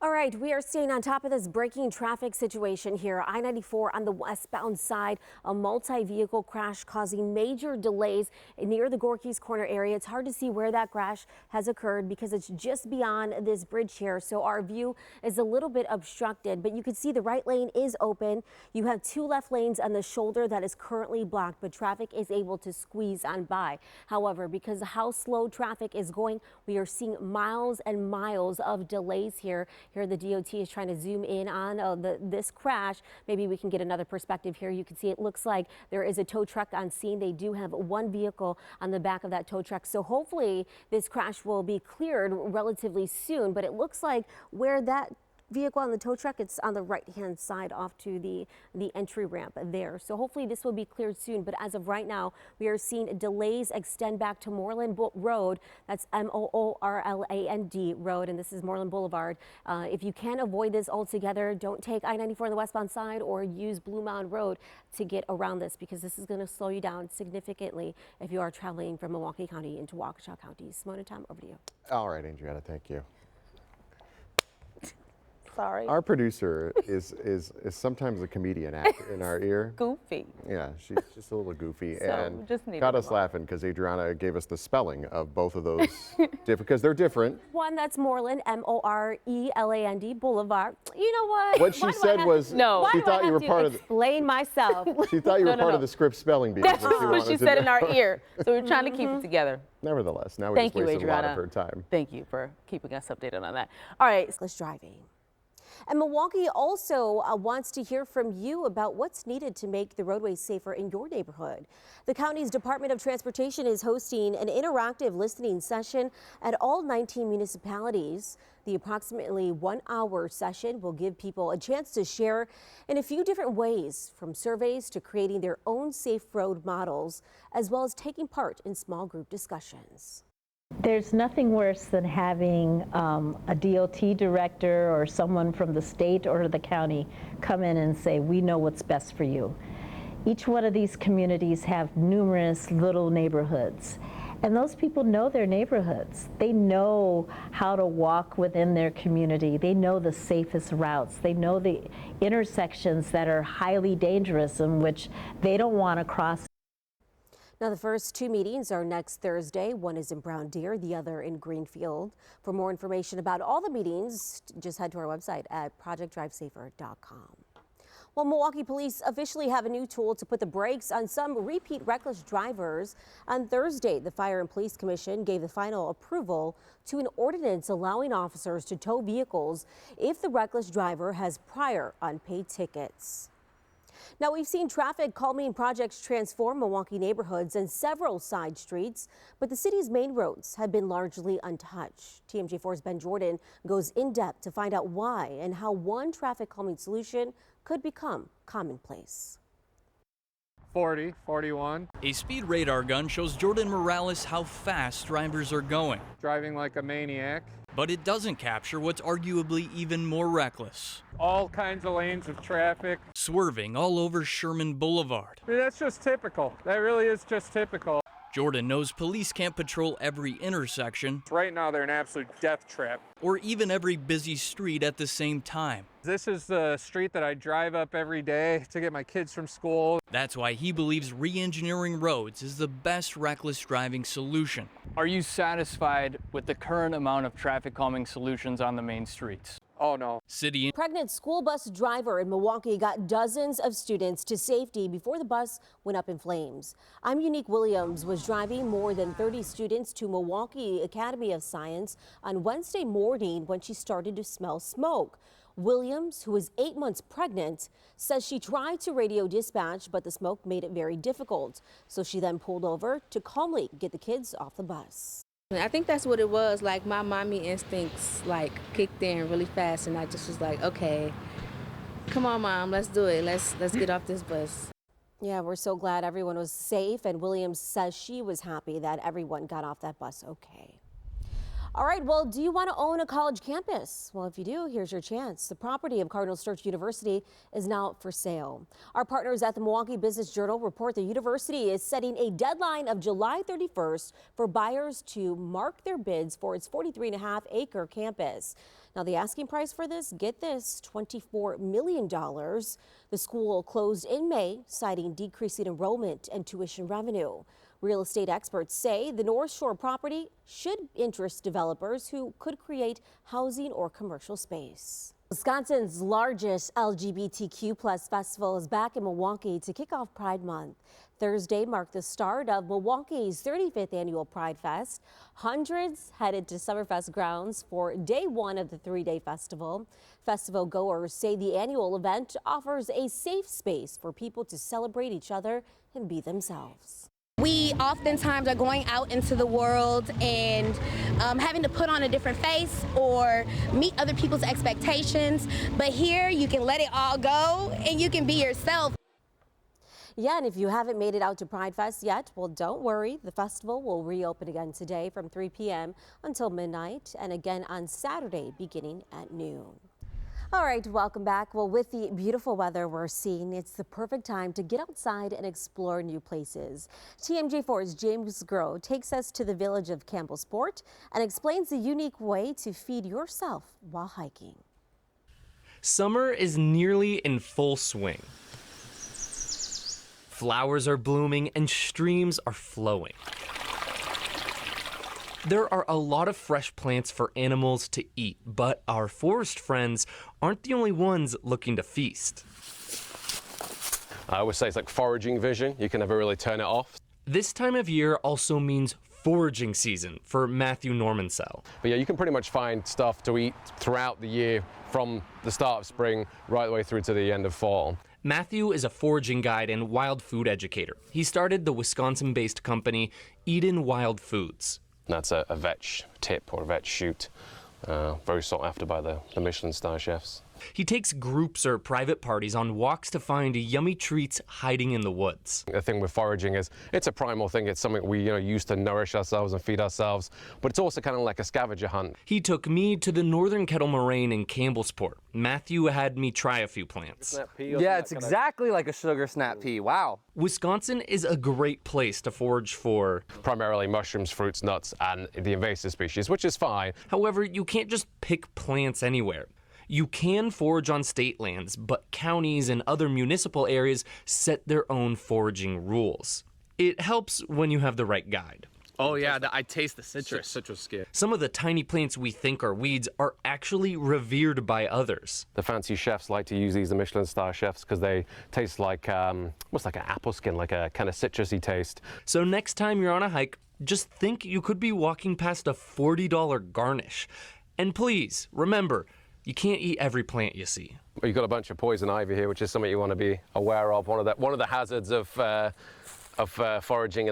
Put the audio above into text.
All right, we are staying on top of this breaking traffic situation here. I-94 on the westbound side, a multi-vehicle crash causing major delays near the Gorky's Corner area. It's hard to see where that crash has occurred because it's just beyond this bridge here. So our view is a little bit obstructed, but you can see the right lane is open. You have two left lanes on the shoulder that is currently blocked, but traffic is able to squeeze on by. However, because of how slow traffic is going, we are seeing miles and miles of delays here. Here the DOT is trying to zoom in on this crash. Maybe we can get another perspective here. You can see it looks like there is a tow truck on scene. They do have one vehicle on the back of that tow truck. So hopefully this crash will be cleared relatively soon. But it looks like where that vehicle on the tow truck, it's on the right hand side off to the entry ramp there. So hopefully this will be cleared soon. But as of right now, we are seeing delays extend back to Moreland Road. That's Moorland Road, and this is Moreland Boulevard. If you can avoid this altogether, don't take I-94 on the westbound side or use Blue Mound Road to get around this, because this is going to slow you down significantly if you are traveling from Milwaukee County into Waukesha County. Simone and Tom, over to you. All right, Andrietta, thank you. Sorry. Our producer is sometimes a comedian in our ear. Goofy. Yeah, she's just a little goofy, So and just needed got a us moment. laughing because Adriana gave us the spelling of both of those because they're different. One that's Moreland, Moreland Boulevard. You know what? What she said was No. she thought you were part of Explain myself. she thought you were No, part no. of the script spelling bee. That's is what what she wanted to said in do. our ear. So we're trying to keep it together. Nevertheless, now we Thank just you, wasted a lot of Adriana. her time. Thank you for keeping us updated on that. All right. Reckless driving. And Milwaukee also wants to hear from you about what's needed to make the roadways safer in your neighborhood. The county's Department of Transportation is hosting an interactive listening session at all 19 municipalities. The approximately 1 hour session will give people a chance to share in a few different ways, from surveys to creating their own safe road models, as well as taking part in small group discussions. There's nothing worse than having a DOT director or someone from the state or the county come in and say, we know what's best for you. Each one of these communities have numerous little neighborhoods, and those people know their neighborhoods. They know how to walk within their community. They know the safest routes. They know the intersections that are highly dangerous and which they don't want to cross. Now, the first two meetings are next Thursday. One is in Brown Deer, the other in Greenfield. For more information about all the meetings, just head to our website at projectdrivesafer.com. Well, Milwaukee police officially have a new tool to put the brakes on some repeat reckless drivers. On Thursday, the Fire and Police Commission gave the final approval to an ordinance allowing officers to tow vehicles if the reckless driver has prior unpaid tickets. Now, we've seen traffic calming projects transform Milwaukee neighborhoods and several side streets, but the city's main roads have been largely untouched. TMJ4's Ben Jordan goes in depth to find out why and how one traffic calming solution could become commonplace. 40, 41. A speed radar gun shows Jordan Morales how fast drivers are going. Driving like a maniac. But it doesn't capture what's arguably even more reckless. All kinds of lanes of traffic. Swerving all over Sherman Boulevard. I mean, that's just typical. That really is just typical. Jordan knows police can't patrol every intersection. Right now, they're an absolute death trap. Or even every busy street at the same time. This is the street that I drive up every day to get my kids from school. That's why he believes re-engineering roads is the best reckless driving solution. Are you satisfied with the current amount of traffic calming solutions on the main streets? Oh no. City Pregnant school bus driver in Milwaukee got dozens of students to safety before the bus went up in flames. I'm Unique Williams was driving more than 30 students to Milwaukee Academy of Science on Wednesday morning when she started to smell smoke. Williams, who is 8 months pregnant, says she tried to radio dispatch, but the smoke made it very difficult. So she then pulled over to calmly get the kids off the bus. I think that's what it was. Like, my mommy instincts like kicked in really fast, and I just was like, okay, come on, Mom, let's do it. Let's get off this bus. Yeah, we're so glad everyone was safe, and Williams says she was happy that everyone got off that bus okay. All right, well, do you want to own a college campus? Well, if you do, here's your chance. The property of Cardinal Sturt University is now up for sale. Our partners at the Milwaukee Business Journal report the university is setting a deadline of July 31st for buyers to mark their bids for its 43.5-acre campus. Now, the asking price for this, get this, $24 million. The school closed in May, citing decreasing enrollment and tuition revenue. Real estate experts say the North Shore property should interest developers who could create housing or commercial space. Wisconsin's largest LGBTQ+ festival is back in Milwaukee to kick off Pride Month. Thursday marked the start of Milwaukee's 35th annual Pride Fest. Hundreds headed to Summerfest grounds for day one of the 3-day festival. Festival goers say the annual event offers a safe space for people to celebrate each other and be themselves. We oftentimes are going out into the world and having to put on a different face or meet other people's expectations. But here you can let it all go and you can be yourself. Yeah, and if you haven't made it out to Pride Fest yet, well, don't worry. The festival will reopen again today from 3 p.m. until midnight and again on Saturday beginning at noon. All right, welcome back. Well, with the beautiful weather we're seeing, it's the perfect time to get outside and explore new places. TMJ4's James Groh takes us to the village of Campbellsport and explains the unique way to feed yourself while hiking. Summer is nearly in full swing. Flowers are blooming and streams are flowing. There are a lot of fresh plants for animals to eat, but our forest friends aren't the only ones looking to feast. I always say it's like foraging vision. You can never really turn it off. This time of year also means foraging season for Matthew Normansell. But yeah, you can pretty much find stuff to eat throughout the year from the start of spring right the way through to the end of fall. Matthew is a foraging guide and wild food educator. He started the Wisconsin-based company Eden Wild Foods. That's a vetch tip or a vetch shoot, very sought after by the Michelin star chefs. He takes groups or private parties on walks to find yummy treats hiding in the woods. The thing with foraging is it's a primal thing. It's something we use to nourish ourselves and feed ourselves, but it's also kind of like a scavenger hunt. He took me to the northern Kettle Moraine in Campbellsport. Matthew had me try a few plants. Yeah, it's exactly like a sugar snap pea. Wow. Wisconsin is a great place to forage for primarily mushrooms, fruits, nuts, and the invasive species, which is fine. However, you can't just pick plants anywhere. You can forage on state lands, but counties and other municipal areas set their own foraging rules. It helps when you have the right guide. Oh yeah, I taste the citrus. Citrus skin. Some of the tiny plants we think are weeds are actually revered by others. The fancy chefs like to use these, the Michelin star chefs, because they taste like almost like an apple skin, like a kind of citrusy taste. So next time you're on a hike, just think you could be walking past a $40 garnish. And please, remember, you can't eat every plant you see. Well, you've got a bunch of poison ivy here, which is something you want to be aware of. One of the hazards of foraging.